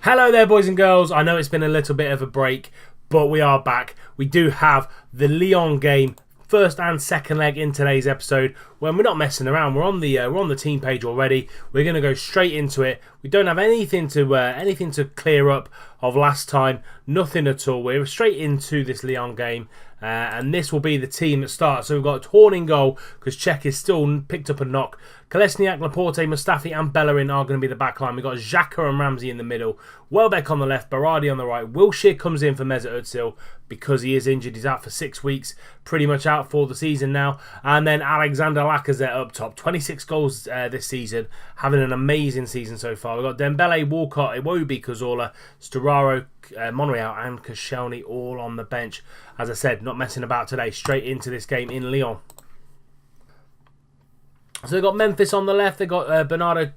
Hello there, boys and girls. I know it's been a little bit of a break, but we are back. We do have the Lyon game, first and second leg in today's episode. When we're not messing around, we're on the team page already. We're going to go straight into it. We don't have anything to clear up of last time. Nothing at all. We're straight into this Lyon game. And this will be the team that starts. So we've got Horn in goal because Cech is still picked up a knock. Kolesniak, Laporte, Mustafi and Bellerin are going to be the back line. We've got Xhaka and Ramsey in the middle. Welbeck on the left, Berardi on the right. Wilshere comes in for Mesut Özil because he is injured. He's out for 6 weeks. Pretty much out for the season now. And then Alexander Lacazette up top. 26 goals this season. Having an amazing season so far. We've got Dembele, Walcott, Iwobi, Cazorla, Sturaro, Monreal and Koscielny all on the bench. As I said, not messing about today. Straight into this game in Lyon. So they've got Memphis on the left. They've got Bertrand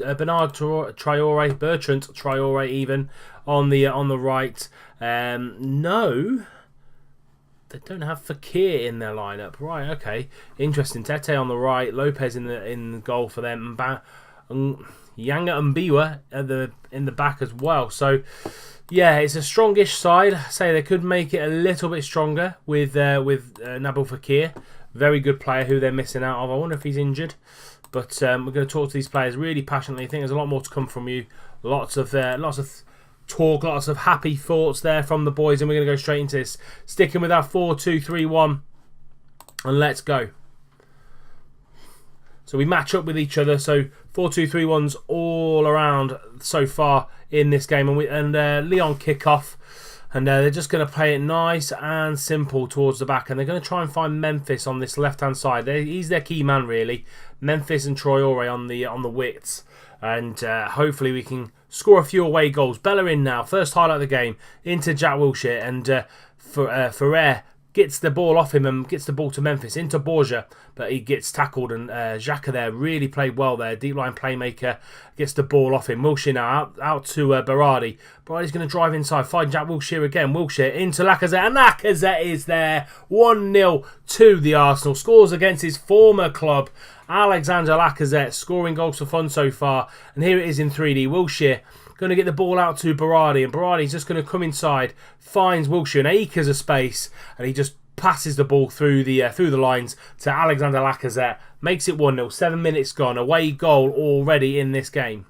Traore even on the right. No, they don't have Fekir in their lineup. Right, okay, interesting. Tete on the right. Lopez in goal for them. Yanga and Biwa in the back as well. So yeah, it's a strongish side. Say they could make it a little bit stronger with Nabil Fekir. Very good player who they're missing out of. I wonder if he's injured. But we're going to talk to these players really passionately. I think there's a lot more to come from you. Lots of talk, lots of happy thoughts there from the boys. And we're going to go straight into this. Sticking with our 4-2-3-1. And let's go. So we match up with each other. So 4-2-3-1's all around so far in this game. And Lyon kick off. And they're just going to play it nice and simple towards the back. And they're going to try and find Memphis on this left-hand side. He's their key man, really. Memphis and Traore on the wits. And hopefully we can score a few away goals. Bellerin now, first highlight of the game, into Jack Wilshere. And Ferrer gets the ball off him and gets the ball to Memphis, into Borja, but he gets tackled, and Xhaka there really played well there. Deep line playmaker gets the ball off him. Wilshere now out to Berardi. Berardi's going to drive inside, find Jack Wilshere again. Wilshere into Lacazette, and Lacazette is there. 1-0 to the Arsenal. Scores against his former club. Alexander Lacazette scoring goals for fun so far. And here it is in 3D. Wilshere going to get the ball out to Berardi, and Berardi's just going to come inside, finds Wilshere, and acres of space, and he just passes the ball through the lines to Alexander Lacazette. Makes it 1-0. 7 minutes gone. Away goal already in this game.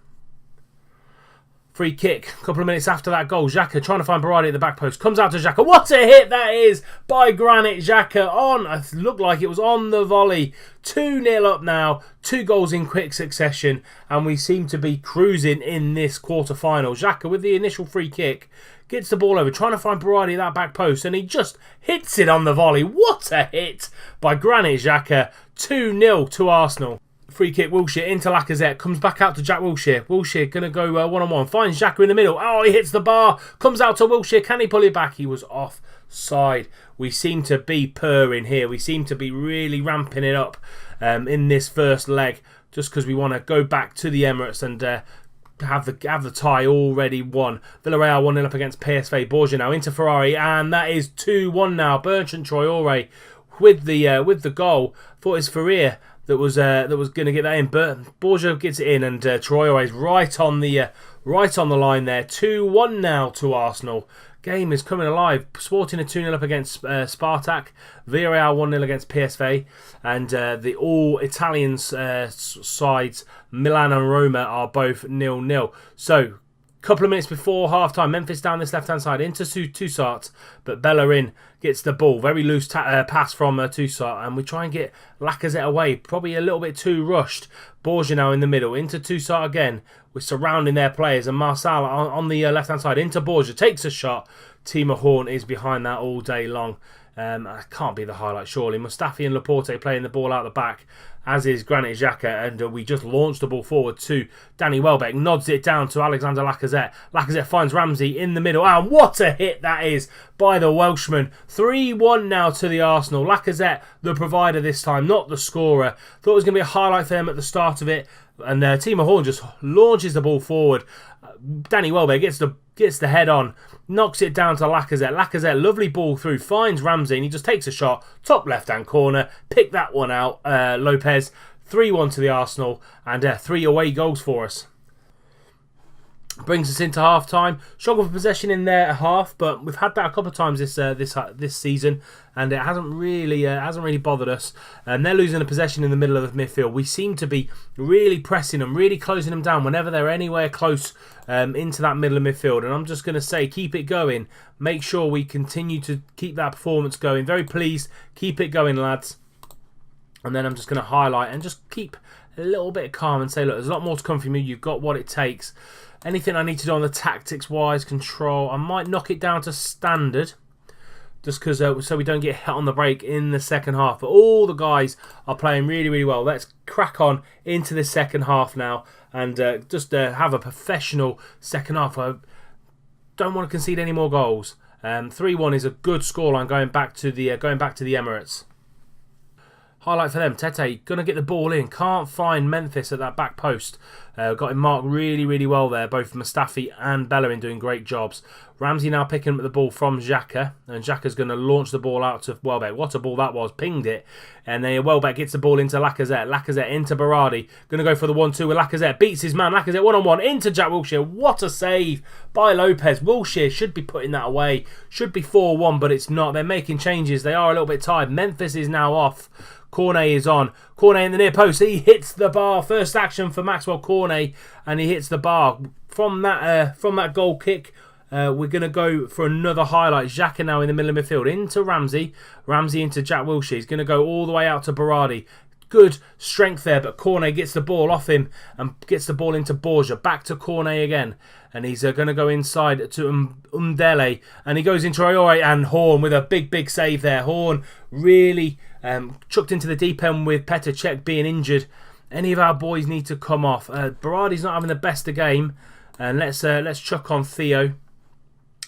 Free kick. A couple of minutes after that goal. Xhaka trying to find Berardi at the back post. Comes out to Xhaka. What a hit that is by Granit Xhaka. It looked like it was on the volley. 2-0 up now. 2 goals in quick succession. And we seem to be cruising in this quarter-final. Xhaka with the initial free kick. Gets the ball over. Trying to find Berardi at that back post. And he just hits it on the volley. What a hit by Granit Xhaka. 2-0 to Arsenal. Free kick, Wilshere into Lacazette, comes back out to Jack Wilshere. Wilshere going to go one-on-one, finds Xhaka in the middle. Oh, he hits the bar, comes out to Wilshere. Can he pull it back? He was offside. We seem to be purring here. We seem to be really ramping it up in this first leg, just because we want to go back to the Emirates and have the tie already won. Villarreal 1-0 up against PSV. Borja now into Ferrari, and that is 2-1 now. Bertrand Traore with the goal. Thought it was Ferrer that was going to get that in, but Borja gets it in, and Traore is right on the line there. 2-1 now to Arsenal. Game is coming alive. Sporting a 2-0 up against Spartak. Villarreal 1-0 against PSV, and the all Italian sides, Milan and Roma, are both 0-0. So, couple of minutes before half-time, Memphis down this left-hand side into Toussaint, but Bellerin gets the ball. Very loose pass from Toussaint, and we try and get Lacazette away. Probably a little bit too rushed. Borja now in the middle, into Toussaint again. We're surrounding their players, and Marçal on the left-hand side, into Borja, takes a shot. Timo Horn is behind that all day long. Can't be the highlight, surely. Mustafi and Laporte playing the ball out the back, as is Granit Xhaka, and we just launched the ball forward to Danny Welbeck, nods it down to Alexander Lacazette. Lacazette finds Ramsey in the middle, and what a hit that is by the Welshman. 3-1 now to the Arsenal. Lacazette, the provider this time, not the scorer. Thought it was going to be a highlight for them at the start of it, and Timo Horn just launches the ball forward. Danny Welbeck gets the head on, knocks it down to Lacazette. Lacazette, lovely ball through, finds Ramsey, and he just takes a shot, top left-hand corner, pick that one out, Lopez. 3-1 to the Arsenal, and 3 away goals for us. Brings us into half time. Struggle for possession in there at half, but we've had that a couple of times this season, and it hasn't really bothered us. And they're losing the possession in the middle of the midfield. We seem to be really pressing them, really closing them down whenever they're anywhere close into that middle of midfield. And I'm just going to say, keep it going. Make sure we continue to keep that performance going. Very pleased. Keep it going, lads. And then I'm just going to highlight and just keep a little bit calm and say, look, there's a lot more to come from you. You've got what it takes. Anything I need to do on the tactics-wise, control, I might knock it down to standard, just because so we don't get hit on the break in the second half. But all the guys are playing really, really well. Let's crack on into the second half now and just have a professional second half. I don't want to concede any more goals. 3-1 is a good scoreline going back to the Emirates. Highlight for them, Tete, going to get the ball in. Can't find Memphis at that back post. Got him marked really, really well there. Both Mustafi and Bellerin doing great jobs. Ramsey now picking up the ball from Xhaka. And Xhaka's going to launch the ball out to Welbeck. What a ball that was. Pinged it. And then Welbeck gets the ball into Lacazette. Lacazette into Berardi. Going to go for the 1-2 with Lacazette. Beats his man. Lacazette one-on-one into Jack Wilshere. What a save by Lopez. Wilshere should be putting that away. Should be 4-1, but it's not. They're making changes. They are a little bit tired. Memphis is now off. Cornet is on. Cornet in the near post. He hits the bar. First action for Maxwell Cornet, and he hits the bar. From that goal kick, we're going to go for another highlight. Xhaka now in the middle of midfield. Into Ramsey. Ramsey into Jack Wilshere. He's going to go all the way out to Berardi. Good strength there, but Cornet gets the ball off him and gets the ball into Borja. Back to Cornet again. And he's going to go inside to Umdele. And he goes into Traore and Horn with a big, big save there. Horn really chucked into the deep end with Petr Cech being injured. Any of our boys need to come off. Berardi's not having the best of game. And let's chuck on Theo.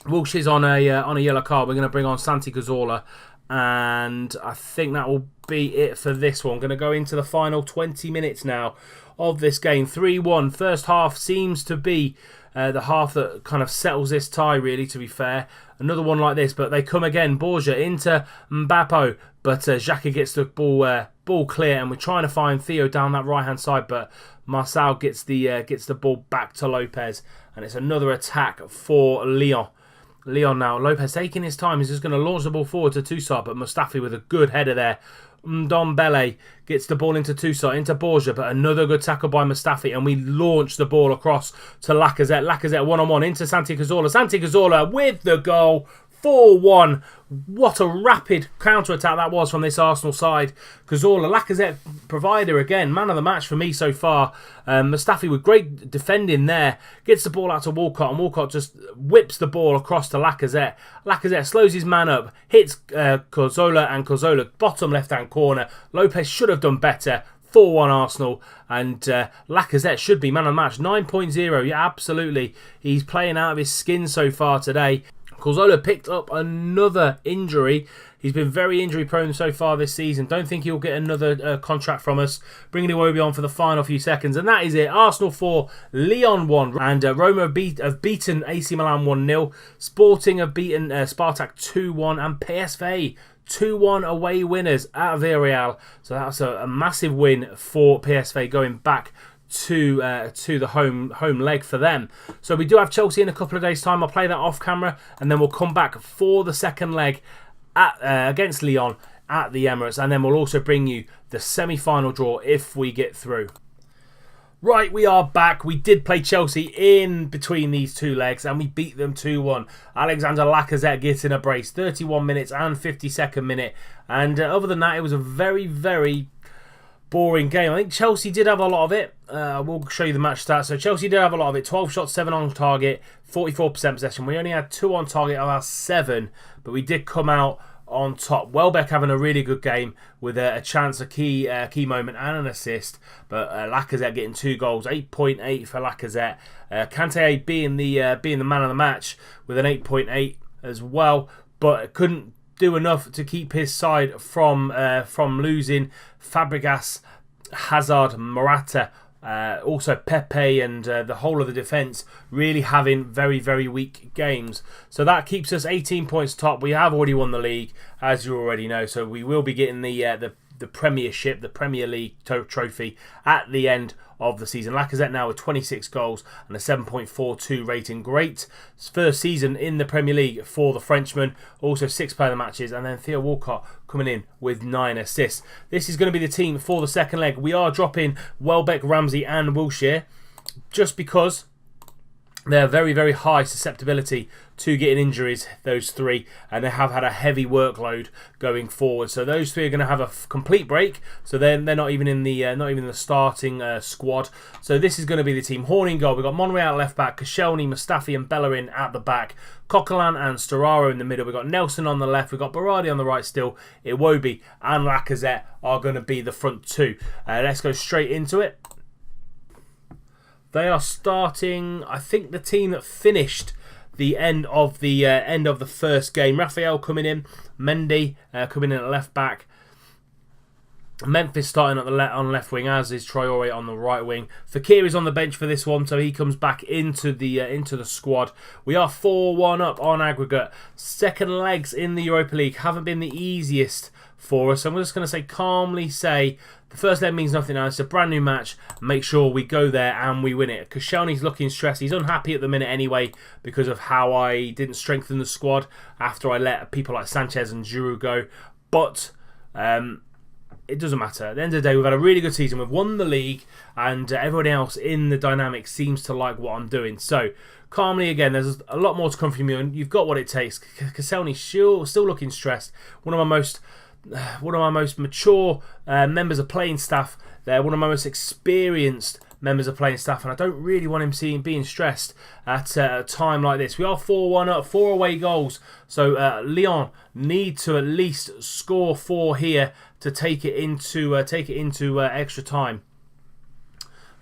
Wilshere's on a yellow card. We're going to bring on Santi Cazorla. And I think that will be it for this one. I'm going to go into the final 20 minutes now of this game. 3-1. First half seems to be the half that kind of settles this tie, really, to be fair. Another one like this, but they come again. Borja into Mbappé, but Xhaka gets the ball clear, and we're trying to find Theo down that right-hand side, but Marçal gets the ball back to Lopez, and it's another attack for Lyon. Lyon now. Lopez taking his time. He's just going to launch the ball forward to Toussaint, but Mustafi with a good header there. Ndombele gets the ball into Toussaint, into Borja, but another good tackle by Mustafi, and we launch the ball across to Lacazette. Lacazette one-on-one into Santi Cazorla. Santi Cazorla with the goal. 4-1. What a rapid counter-attack that was from this Arsenal side. Cazorla, Lacazette provider again. Man of the match for me so far. Mustafi with great defending there. Gets the ball out to Walcott, and Walcott just whips the ball across to Lacazette. Lacazette slows his man up. Hits Cazorla, and Cazorla, bottom left-hand corner. Lopez should have done better. 4-1 Arsenal, and Lacazette should be man of the match. 9.0, yeah, absolutely. He's playing out of his skin so far today. Cazorla picked up another injury. He's been very injury prone so far this season. Don't think he'll get another contract from us. Bringing Iwobi on for the final few seconds. And that is it. Arsenal 4, Lyon 1. And Roma have beaten AC Milan 1-0. Sporting have beaten Spartak 2-1. And PSV 2-1 away winners at Villarreal. So that's a massive win for PSV going back to the home leg for them. So we do have Chelsea in a couple of days' time. I'll play that off camera, and then we'll come back for the second leg against Lyon at the Emirates, and then we'll also bring you the semi-final draw if we get through. Right, we are back. We did play Chelsea in between these two legs, and we beat them 2-1. Alexander Lacazette getting a brace, 31 minutes and 52nd minute. And other than that, it was a very, very boring game. I think Chelsea did have a lot of it. We'll show you the match stats. So Chelsea did have a lot of it. 12 shots, 7 on target, 44% possession. We only had 2 on target of our 7, but we did come out on top. Welbeck having a really good game with a chance, a key moment and an assist. But Lacazette getting 2 goals, 8.8 for Lacazette. Kante being the man of the match with an 8.8 as well, but couldn't do enough to keep his side from losing. Fabregas, Hazard, Morata, also Pepe, and the whole of the defence really having very, very weak games. So that keeps us 18 points top. We have already won the league, as you already know. So we will be getting the Premiership, the Premier League trophy at the end of the season. Lacazette now with 26 goals and a 7.42 rating. Great first season in the Premier League for the Frenchman. Also 6 player of the matches. And then Theo Walcott coming in with 9 assists. This is going to be the team for the second leg. We are dropping Welbeck, Ramsey and Wilshere just because they have very, very high susceptibility to getting injuries, those three, and they have had a heavy workload going forward. So those three are going to have a complete break. So they're not even in the starting squad. So this is going to be the team. Horn in goal. We've got Monreal at left back, Koscielny, Mustafi, and Bellerin at the back. Coquelin and Storaro in the middle. We've got Nelson on the left. We've got Berardi on the right still. Iwobi and Lacazette are going to be the front two. Let's go straight into it. They are starting, I think, the team that finished the end of the first game. Raphael coming in, Mendy coming in at left back. Memphis starting at on left wing, as is Traore on the right wing. Fekir is on the bench for this one, so he comes back into the squad. We are 4-1 up on aggregate. Second legs in the Europa League haven't been the easiest for us. I'm just going to calmly say the first leg means nothing now. It's a brand new match. Make sure we go there and we win it. Koscielny's looking stressed. He's unhappy at the minute anyway because of how I didn't strengthen the squad after I let people like Sanchez and Giroud go. But it doesn't matter. At the end of the day, we've had a really good season. We've won the league, and everybody else in the dynamic seems to like what I'm doing. So, calmly again, there's a lot more to come from you, and you've got what it takes. Koscielny still looking stressed. One of my most mature members of playing staff. They're one of my most experienced members of playing staff, and I don't really want him being stressed at a time like this. We are 4-1 up, 4 away goals, so Lyon need to at least score 4 here to take it into extra time.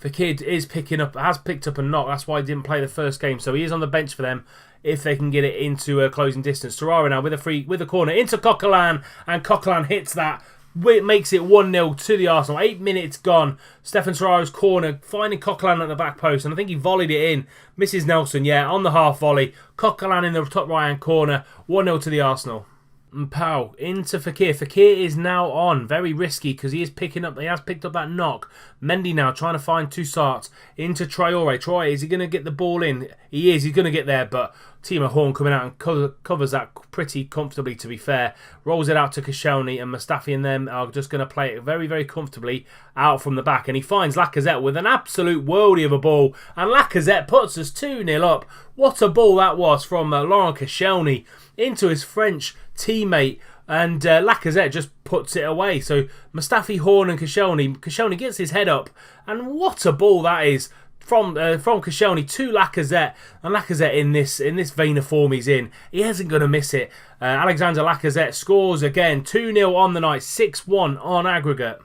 Fekir has picked up a knock. That's why he didn't play the first game, so he is on the bench for them if they can get it into closing distance. Torara now with a corner into Coquelin, and Coquelin hits that. It makes it 1-0 to the Arsenal. 8 minutes gone. Stefan Torraro's corner, finding Coquelin at the back post, and I think he volleyed it in. Misses Nelson, on the half volley. Coquelin in the top right-hand corner. 1-0 to the Arsenal. And Pau into Fekir. Fekir is now on. Very risky because he has picked up that knock. Mendy now trying to find Toussaint into Traore. Traore, is he going to get the ball in? He is. He's going to get there, but Timo Horn coming out and covers that pretty comfortably, to be fair. Rolls it out to Koscielny, and Mustafi and them are just going to play it very, very comfortably out from the back. And he finds Lacazette with an absolute worldie of a ball. And Lacazette puts us 2-0 up. What a ball that was from Laurent Koscielny into his French teammate, and Lacazette just puts it away. So Mustafi, Horn and Koscielny gets his head up, and what a ball that is from Koscielny to Lacazette. And Lacazette in this vein of form he's in, he isn't going to miss it. Alexander Lacazette scores again, 2-0 on the night, 6-1 on aggregate.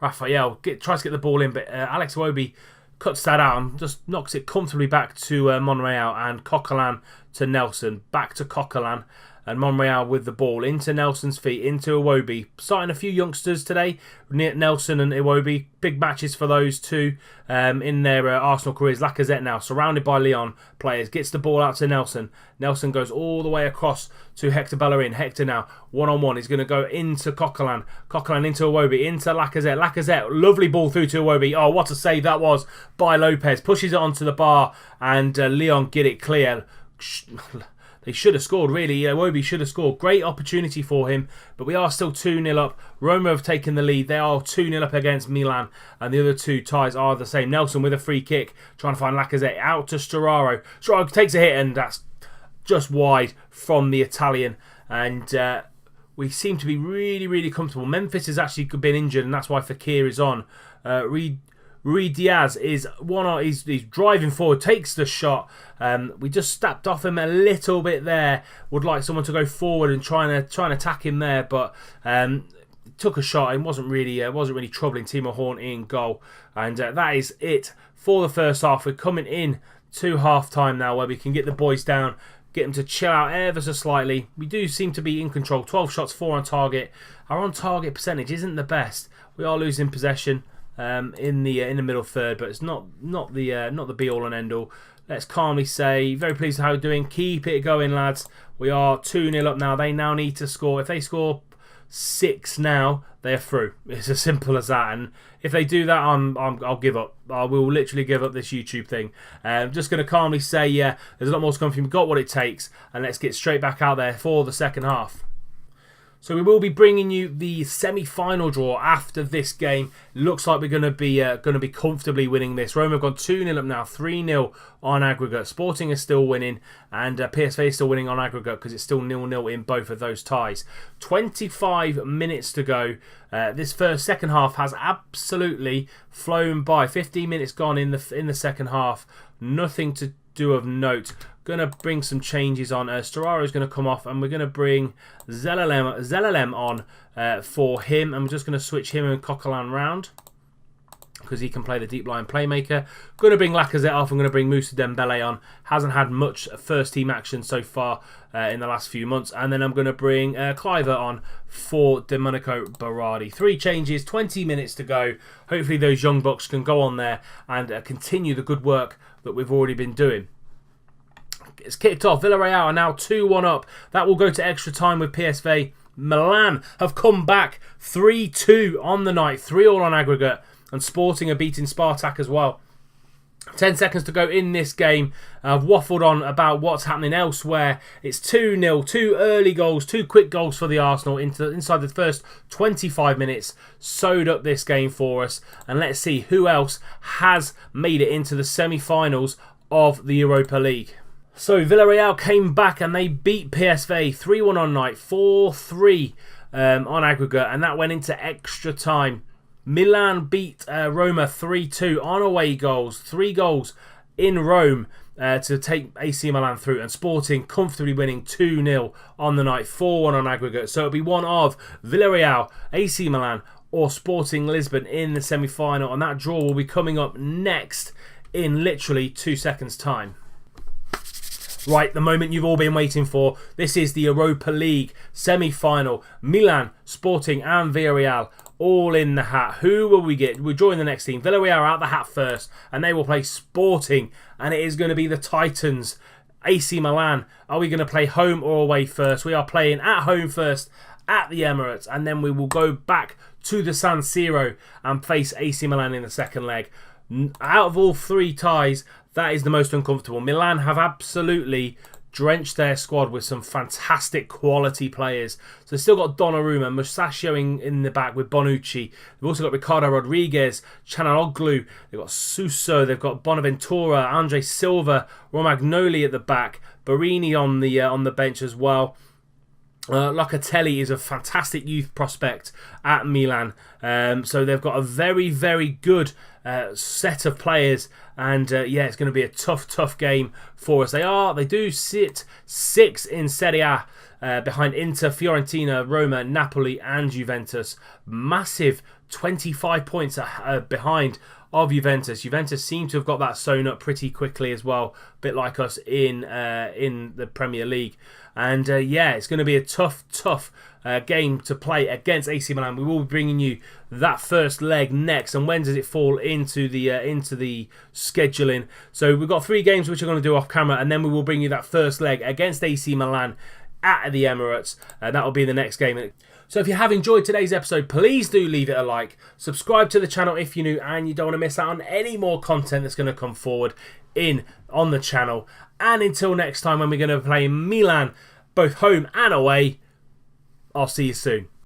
Raphael tries to get the ball in, but Alex Iwobi cuts that out and just knocks it comfortably back to Monreal, and Coquelin to Nelson. Back to Coquelin, and Monreal with the ball into Nelson's feet, into Iwobi. Starting a few youngsters today, Nelson and Iwobi. Big matches for those two in their Arsenal careers. Lacazette now surrounded by Lyon players. Gets the ball out to Nelson. Nelson goes all the way across to Hector Bellerin. Hector now one-on-one. He's going to go into Coquelin. Coquelin into Iwobi. Into Lacazette. Lacazette, lovely ball through to Iwobi. Oh, what a save that was by Lopez. Pushes it onto the bar, and Lyon get it clear. They should have scored, really. Iwobi should have scored. Great opportunity for him, but we are still 2-0 up. Roma have taken the lead. They are 2-0 up against Milan, and the other two ties are the same. Nelson with a free kick, trying to find Lacazette out to Storaro. Storaro takes a hit, and that's just wide from the Italian. And we seem to be really, really comfortable. Memphis has actually been injured, and that's why Fekir is on. Rui Diaz is he's driving forward, takes the shot. We just stepped off him a little bit there. Would like someone to go forward and try and attack him there, but took a shot and wasn't really troubling Timo Horn in goal. And that is it for the first half. We're coming in to half time now, where we can get the boys down, get them to chill out ever so slightly. We do seem to be in control. 12 shots, 4 on target. Our on target percentage isn't the best. We are losing possession in the middle third, but it's not the be all and end all. Let's calmly say, very pleased with how we're doing. Keep it going, lads. We are 2-0 up now. They now need to score. If they score 6 now, they're through. It's as simple as that. And if they do that, I'll give up. I will literally give up this YouTube thing. I'm just going to calmly say, yeah, there's a lot more to come from you. We've got what it takes, and let's get straight back out there for the second half. So we will be bringing you the semi-final draw after this game. Looks like we're going to be comfortably winning this. Roma have gone 2-0 up now, 3-0 on aggregate. Sporting is still winning, and PSV is still winning on aggregate because it's still 0-0 in both of those ties. 25 minutes to go. This second half has absolutely flown by. 15 minutes gone in the second half. Nothing to do of note. Going to bring some changes on. Storaro is going to come off, and we're going to bring Zelalem on for him. And we're just going to switch him and Coquelin round because he can play the deep line playmaker. Going to bring Lacazette off. I'm going to bring Moussa Dembele on. Hasn't had much first team action so far in the last few months. And then I'm going to bring Cliver on for Domenico Berardi. 3 changes, 20 minutes to go. Hopefully those young bucks can go on there and continue the good work that we've already been doing. It's kicked off. Villarreal are now 2-1 up. That will go to extra time with PSV. Milan have come back 3-2 on the night. 3-all on aggregate. And Sporting are beating Spartak as well. 10 seconds to go in this game. I've waffled on about what's happening elsewhere. It's 2-0. 2 early goals. 2 quick goals for the Arsenal inside the first 25 minutes. Sewed up this game for us. And let's see who else has made it into the semi-finals of the Europa League. So Villarreal came back and they beat PSV 3-1 on night, 4-3 on aggregate, and that went into extra time. Milan beat Roma 3-2 on away goals, 3 goals in Rome to take AC Milan through, and Sporting comfortably winning 2-0 on the night, 4-1 on aggregate. So it'll be one of Villarreal, AC Milan or Sporting Lisbon in the semi-final, and that draw will be coming up next in literally 2 seconds time. Right, the moment you've all been waiting for. This is the Europa League semi-final. Milan, Sporting and Villarreal all in the hat. Who will we get? We'll join the next team. Villarreal are out the hat first, and they will play Sporting, and it is going to be the Titans. AC Milan, are we going to play home or away first? We are playing at home first at the Emirates, and then we will go back to the San Siro and face AC Milan in the second leg. Out of all 3 ties, that is the most uncomfortable. Milan have absolutely drenched their squad with some fantastic quality players. So they've still got Donnarumma, Musacchio in the back with Bonucci. They've also got Ricardo Rodriguez, Chanaloglu. They've got Suso. They've got Bonaventura, Andre Silva, Romagnoli at the back, Barini on the bench as well. Locatelli is a fantastic youth prospect at Milan. So they've got a very, very good set of players, and yeah, it's going to be a tough game for us. They do sit 6 in Serie A behind Inter, Fiorentina, Roma, Napoli and Juventus. Massive 25 points behind of Juventus. Juventus seem to have got that sewn up pretty quickly as well, a bit like us in the Premier League. And yeah, it's going to be a tough game to play against AC Milan. We will be bringing you that first leg next. And when does it fall into the scheduling? So we've got 3 games which we're going to do off camera, and then we will bring you that first leg against AC Milan at the Emirates. That will be the next game. So if you have enjoyed today's episode, please do leave it a like. Subscribe to the channel if you're new and you don't want to miss out on any more content that's going to come forward on the channel. And until next time, when we're going to play Milan, both home and away, I'll see you soon.